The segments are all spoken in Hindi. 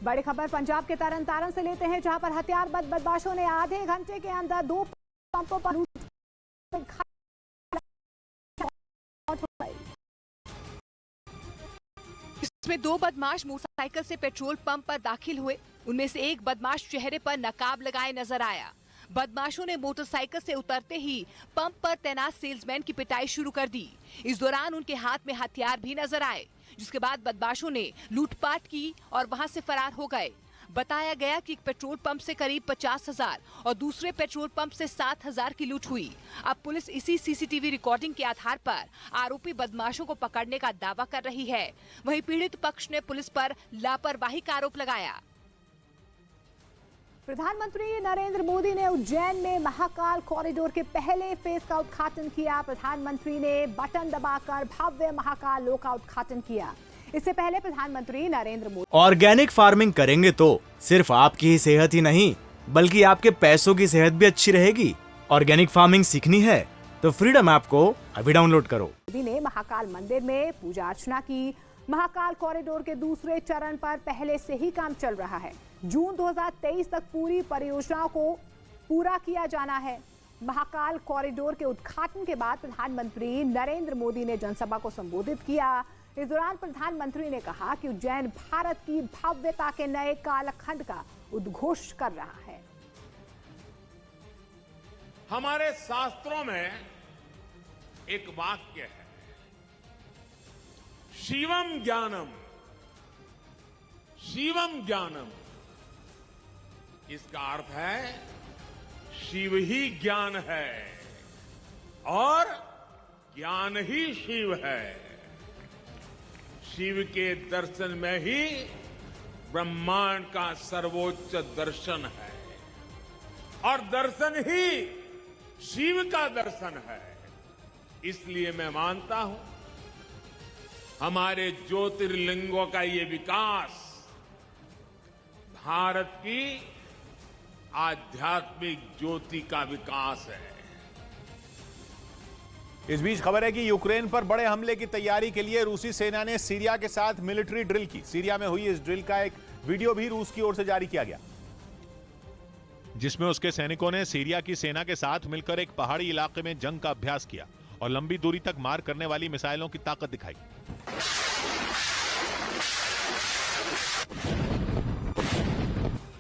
बड़ी खबर पंजाब के तरन तारण से लेते हैं, जहां पर हथियारबंद बदमाशों ने आधे घंटे के अंदर 2 पंपों पर इसमें 2 बदमाश मोटरसाइकिल से पेट्रोल पंप पर दाखिल हुए। उनमें से एक बदमाश चेहरे पर नकाब लगाए नजर आया। बदमाशों ने मोटरसाइकिल से उतरते ही पंप पर तैनात सेल्समैन की पिटाई शुरू कर दी। इस दौरान उनके हाथ में हथियार भी नजर आए, जिसके बाद बदमाशों ने लूटपाट की और वहां से फरार हो गए। बताया गया कि एक पेट्रोल पंप से करीब 50,000 और दूसरे पेट्रोल पंप से 7,000 की लूट हुई। अब पुलिस इसी सीसीटीवी रिकॉर्डिंग के आधार पर आरोपी बदमाशों को पकड़ने का दावा कर रही है। वहीं पीड़ित पक्ष ने पुलिस पर लापरवाही का आरोप लगाया। प्रधानमंत्री नरेंद्र मोदी ने उज्जैन में महाकाल कॉरिडोर के पहले फेज का उद्घाटन किया। प्रधानमंत्री ने बटन दबाकर भव्य महाकाल लोक का उद्घाटन किया। इससे पहले प्रधानमंत्री नरेंद्र मोदी ऑर्गेनिक फार्मिंग करेंगे तो सिर्फ आपकी ही सेहत ही नहीं, बल्कि आपके पैसों की सेहत भी अच्छी रहेगी। ऑर्गेनिक फार्मिंग सीखनी है तो फ्रीडम ऐप को अभी डाउनलोड करो। मोदी ने महाकाल मंदिर में पूजा अर्चना की। महाकाल कॉरिडोर के दूसरे चरण पर पहले से ही काम चल रहा है। जून 2023 तक पूरी परियोजनाओं को पूरा किया जाना है। महाकाल कॉरिडोर के उद्घाटन के बाद प्रधानमंत्री नरेंद्र मोदी ने जनसभा को संबोधित किया। इस दौरान प्रधानमंत्री ने कहा कि उज्जैन भारत की भव्यता के नए कालखंड का उद्घोष कर रहा है। हमारे शास्त्रों में एक वाक्य है, शिवम ज्ञानम, शिवम ज्ञानम। इसका अर्थ है शिव ही ज्ञान है और ज्ञान ही शिव है। शिव के दर्शन में ही ब्रह्मांड का सर्वोच्च दर्शन है और दर्शन ही शिव का दर्शन है। इसलिए मैं मानता हूं हमारे ज्योतिर्लिंगों का ये विकास भारत की आध्यात्मिक ज्योति का विकास है। इस बीच खबर है कि यूक्रेन पर बड़े हमले की तैयारी के लिए रूसी सेना ने सीरिया के साथ मिलिट्री ड्रिल की। सीरिया में हुई इस ड्रिल का एक वीडियो भी रूस की ओर से जारी किया गया, जिसमें उसके सैनिकों ने सीरिया की सेना के साथ मिलकर एक पहाड़ी इलाके में जंग का अभ्यास किया और लंबी दूरी तक मार करने वाली मिसाइलों की ताकत दिखाई।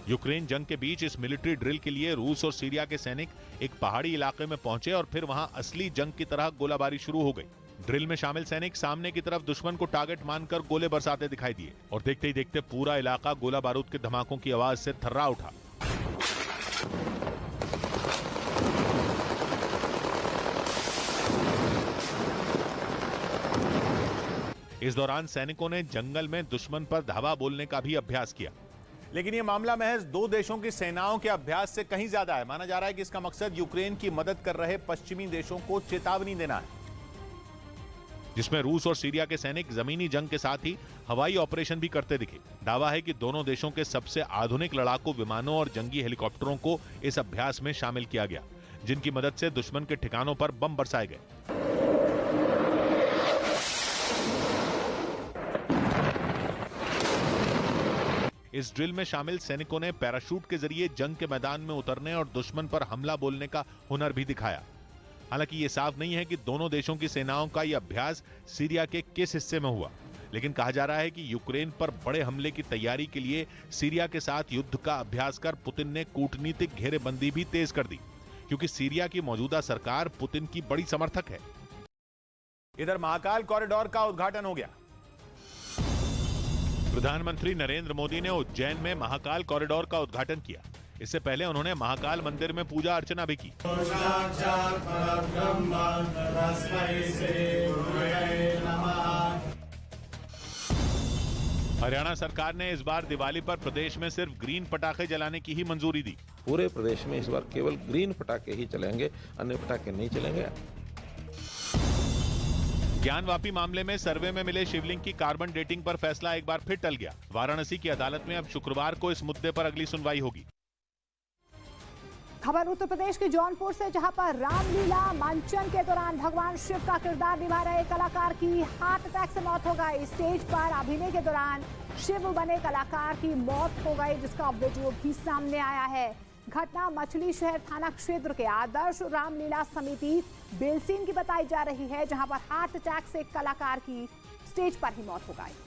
यूक्रेन जंग के बीच इस मिलिट्री ड्रिल के लिए रूस और सीरिया के सैनिक एक पहाड़ी इलाके में पहुंचे और फिर वहां असली जंग की तरह गोलाबारी शुरू हो गई। ड्रिल में शामिल सैनिक सामने की तरफ दुश्मन को टारगेट मानकर गोले बरसाते दिखाई दिए और देखते ही देखते पूरा इलाका गोला बारूद के धमाकों की आवाज से थर्रा उठा। इस दौरान सैनिकों ने जंगल में दुश्मन पर धावा बोलने का भी अभ्यास किया। लेकिन यह मामला महज 2 देशों की सेनाओं के अभ्यास से कहीं ज्यादा है। माना जा रहा है कि इसका मकसद यूक्रेन की मदद कर रहे पश्चिमी देशों को चेतावनी देना है, जिसमें रूस और सीरिया के सैनिक जमीनी जंग के साथ ही हवाई ऑपरेशन भी करते दिखे। दावा है कि दोनों देशों के सबसे आधुनिक लड़ाकू विमानों और जंगी हेलीकॉप्टरों को इस अभ्यास में शामिल किया गया, जिनकी मदद से दुश्मन के ठिकानों पर बम बरसाए गए। इस ड्रिल में शामिल सैनिकों ने पैराशूट के जरिए जंग के मैदान में उतरने और दुश्मन पर हमला बोलने का हुनर भी दिखाया। हालांकि ये साफ नहीं है कि दोनों देशों की सेनाओं का यह अभ्यास सीरिया के किस हिस्से में हुआ, लेकिन कहा जा रहा है कि यूक्रेन पर बड़े हमले की तैयारी के लिए सीरिया के साथ युद्ध का अभ्यास कर पुतिन ने कूटनीतिक घेरेबंदी भी तेज कर दी, क्योंकि सीरिया की मौजूदा सरकार पुतिन की बड़ी समर्थक है। इधर महाकाल कॉरिडोर का उद्घाटन हो गया। प्रधानमंत्री नरेंद्र मोदी ने उज्जैन में महाकाल कॉरिडोर का उद्घाटन किया। इससे पहले उन्होंने महाकाल मंदिर में पूजा अर्चना भी की। हरियाणा सरकार ने इस बार दिवाली पर प्रदेश में सिर्फ ग्रीन पटाखे जलाने की ही मंजूरी दी। पूरे प्रदेश में इस बार केवल ग्रीन पटाखे ही चलेंगे, अन्य पटाखे नहीं चलेंगे। ज्ञानवापी मामले में सर्वे में मिले शिवलिंग की कार्बन डेटिंग पर फैसला एक बार फिर टल गया। वाराणसी की अदालत में अब शुक्रवार को इस मुद्दे पर अगली सुनवाई होगी। खबर उत्तर प्रदेश के जौनपुर से, जहां पर रामलीला मंचन के दौरान भगवान शिव का किरदार निभा रहे कलाकार की हार्ट अटैक से मौत हो गई। स्टेज पर अभिनय के दौरान शिव बने कलाकार की मौत हो गई, जिसका वीडियो भी सामने आया है। घटना मछली शहर थाना क्षेत्र के आदर्श रामलीला समिति बेलसीन की बताई जा रही है, जहां पर हार्ट अटैक से कलाकार की स्टेज पर ही मौत हो गई।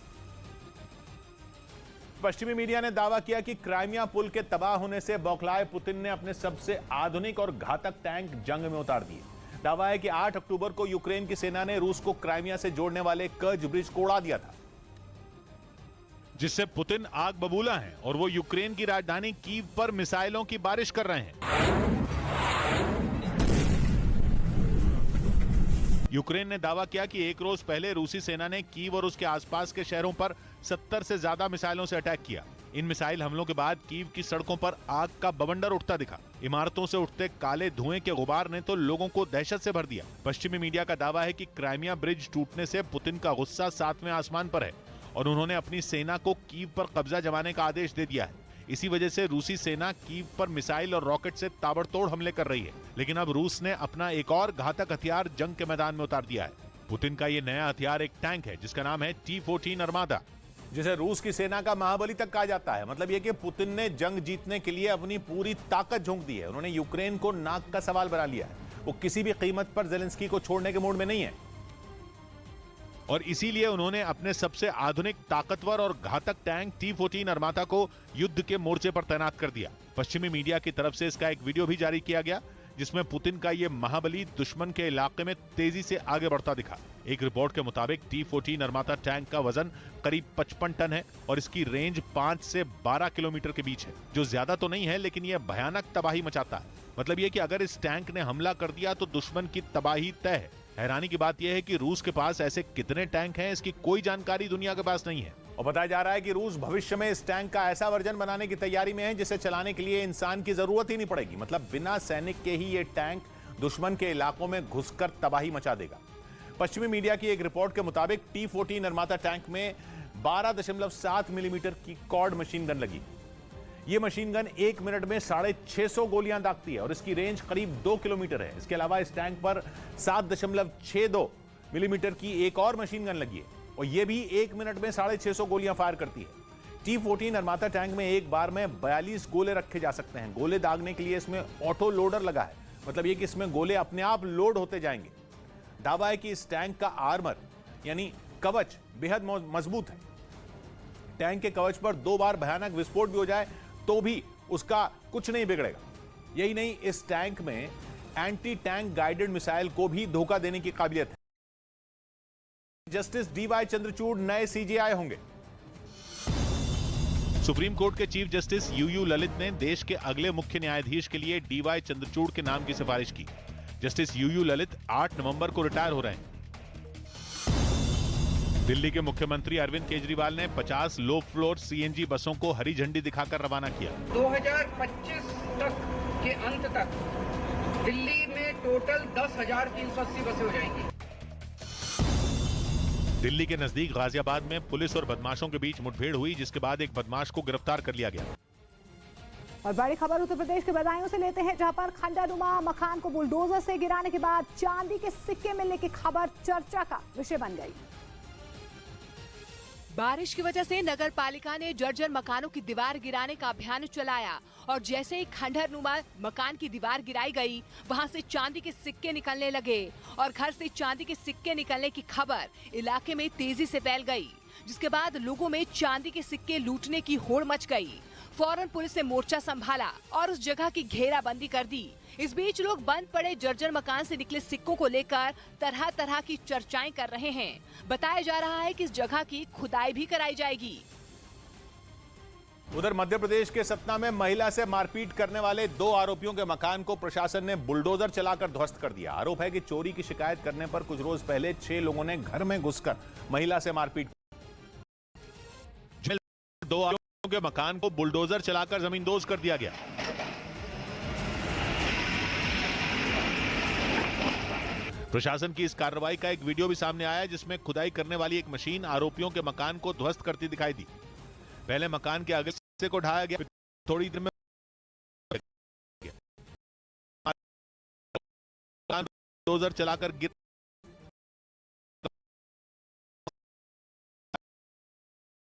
पश्चिमी मीडिया ने दावा किया कि क्राइमिया पुल के तबाह होने से बौखलाए पुतिन ने अपने सबसे आधुनिक और घातक टैंक जंग में उतार दिए। दावा है कि 8 अक्टूबर को यूक्रेन की सेना ने रूस को क्राइमिया से जोड़ने वाले कर्ज ब्रिज को उड़ा दिया था, जिससे पुतिन आग बबूला हैं और वो यूक्रेन की राजधानी कीव पर मिसाइलों की बारिश कर रहे हैं। यूक्रेन ने दावा किया कि एक रोज पहले रूसी सेना ने कीव और उसके आसपास के शहरों पर 70 से ज्यादा मिसाइलों से अटैक किया। इन मिसाइल हमलों के बाद कीव की सड़कों पर आग का बवंडर उठता दिखा। इमारतों से उठते काले धुएं के गुबार ने तो लोगों को दहशत से भर दिया। पश्चिमी मीडिया का दावा है कि क्राइमिया ब्रिज टूटने से पुतिन का गुस्सा 7वें आसमान पर है और उन्होंने अपनी सेना को कीव पर कब्जा जमाने का आदेश दे दिया है। इसी वजह से रूसी सेना कीव पर मिसाइल और रॉकेट से ताबड़तोड़ हमले कर रही है। लेकिन अब रूस ने अपना एक और घातक हथियार जंग के मैदान में उतार दिया है। पुतिन का ये नया हथियार एक टैंक है जिसका नाम है T-14 अर्मादा, जिसे रूस की सेना का महाबली तक कहा जाता है। मतलब यह कि पुतिन ने जंग जीतने के लिए अपनी पूरी ताकत झोंक दी है। उन्होंने यूक्रेन को नाक का सवाल बना लिया है। वो किसी भी कीमत पर जेलेंस्की को छोड़ने के मूड में नहीं है और इसीलिए उन्होंने अपने सबसे आधुनिक, ताकतवर और घातक टैंक T-14 अर्मादा को युद्ध के मोर्चे पर तैनात कर दिया। पश्चिमी मीडिया की तरफ से इसका एक वीडियो भी जारी किया गया, जिसमें पुतिन का ये महाबली दुश्मन के इलाके में तेजी से आगे बढ़ता दिखा। एक रिपोर्ट के मुताबिक T-14 अर्मादा टैंक का वजन करीब 55 टन है और इसकी रेंज 5 से 12 किलोमीटर के बीच है, जो ज्यादा तो नहीं है, लेकिन यह भयानक तबाही मचाता है। मतलब ये कि अगर इस टैंक ने हमला कर दिया तो दुश्मन की तबाही तय है। हैरानी की बात यह है कि रूस के पास ऐसे कितने टैंक हैं, इसकी कोई जानकारी दुनिया के पास नहीं है। और बताया जा रहा है कि रूस भविष्य में इस टैंक का ऐसा वर्जन बनाने की तैयारी में है जिसे चलाने के लिए इंसान की जरूरत ही नहीं पड़ेगी। मतलब बिना सैनिक के ही ये टैंक दुश्मन के इलाकों में घुसकर तबाही मचा देगा। पश्चिमी मीडिया की एक रिपोर्ट के मुताबिक T-14 अर्मादा टैंक में 12.7 मिलीमीटर की कॉर्ड मशीन गन लगी। ये मशीन गन 1 मिनट में 650 गोलियां दागती है और इसकी रेंज करीब 2 किलोमीटर है। इसके अलावा इस टैंक पर 7.62 मिलीमीटर की एक और मशीन गन लगी है और यह भी 1 मिनट में 650 गोलियां फायर करती है। T-14 अर्मादा टैंक में एक बार में 42 गोले रखे जा सकते हैं। गोले दागने के लिए इसमें ऑटो लोडर लगा है, मतलब ये कि इसमें गोले अपने आप लोड होते जाएंगे। दावा है कि इस टैंक का आर्मर यानी कवच बेहद मजबूत है। टैंक के कवच पर 2 बार भयानक विस्फोट भी हो जाए तो भी उसका कुछ नहीं बिगड़ेगा। यही नहीं, इस टैंक में एंटी टैंक गाइडेड मिसाइल को भी धोखा देने की काबिलियत है। जस्टिस DY चंद्रचूड़ नए CJI होंगे। सुप्रीम कोर्ट के चीफ जस्टिस UU ललित ने देश के अगले मुख्य न्यायाधीश के लिए DY चंद्रचूड़ के नाम की सिफारिश की। जस्टिस UU ललित 8 नवंबर को रिटायर हो रहे हैं। दिल्ली के मुख्यमंत्री अरविंद केजरीवाल ने 50 लो फ्लोर CNG बसों को हरी झंडी दिखाकर रवाना किया। 2025 तक के अंत तक दिल्ली में टोटल 10,380 बसें हो जाएंगी। दिल्ली के नजदीक गाजियाबाद में पुलिस और बदमाशों के बीच मुठभेड़ हुई, जिसके बाद एक बदमाश को गिरफ्तार कर लिया गया। और बड़ी खबर उत्तर प्रदेश के बदायूं से लेते हैं, जहां पर खंडहनुमा मकान को बुलडोजर से गिराने के बाद चांदी के सिक्के मिलने की खबर चर्चा का विषय बन गई। बारिश की वजह से नगर पालिका ने जर्जर मकानों की दीवार गिराने का अभियान चलाया और जैसे ही खंडहरनुमा मकान की दीवार गिराई गई, वहां से चांदी के सिक्के निकलने लगे और घर से चांदी के सिक्के निकलने की खबर इलाके में तेजी से फैल गई, जिसके बाद लोगों में चांदी के सिक्के लूटने की होड़ मच गई। फौरन पुलिस ने मोर्चा संभाला और उस जगह की घेराबंदी कर दी। इस बीच लोग बंद पड़े जर्जर मकान से निकले सिक्कों को लेकर तरह तरह की चर्चाएं कर रहे हैं। बताया जा रहा है कि इस जगह की खुदाई भी कराई जाएगी। उधर मध्य प्रदेश के सतना में महिला से मारपीट करने वाले 2 आरोपियों के मकान को प्रशासन ने बुलडोजर चलाकर ध्वस्त कर दिया। आरोप है कि चोरी की शिकायत करने पर कुछ रोज पहले 6 लोगों ने घर में घुसकर महिला से मारपीट। 2 आरोपियों के मकान को बुलडोजर चलाकर जमींदोज कर दिया गया। प्रशासन की इस कार्रवाई का एक वीडियो भी सामने आया, जिसमें खुदाई करने वाली एक मशीन आरोपियों के मकान को ध्वस्त करती दिखाई दी। पहले मकान के अगले हिस्से को ढाया गया, थोड़ी देर में बुलडोजर चलाकर गिर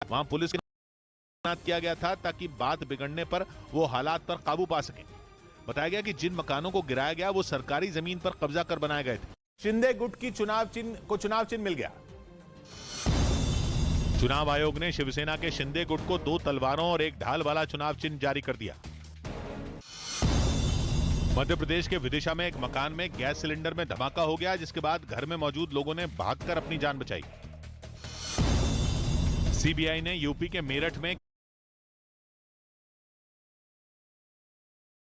वहां पुलिस को तैनात किया गया था ताकि बात बिगड़ने पर वो हालात पर काबू पा सके। बताया गया कि जिन मकानों को गिराया गया वो सरकारी जमीन पर कब्जा कर बनाए गए थे। शिंदे गुट की चुनाव चिन्ह मिल गया। चुनाव आयोग ने शिवसेना के शिंदे गुट को 2 तलवारों और 1 ढाल वाला चुनाव चिन्ह जारी कर दिया। मध्य प्रदेश के विदिशा में एक मकान में गैस सिलेंडर में धमाका हो गया, जिसके बाद घर में मौजूद लोगों ने भागकर अपनी जान बचाई। सीबीआई ने यूपी के मेरठ में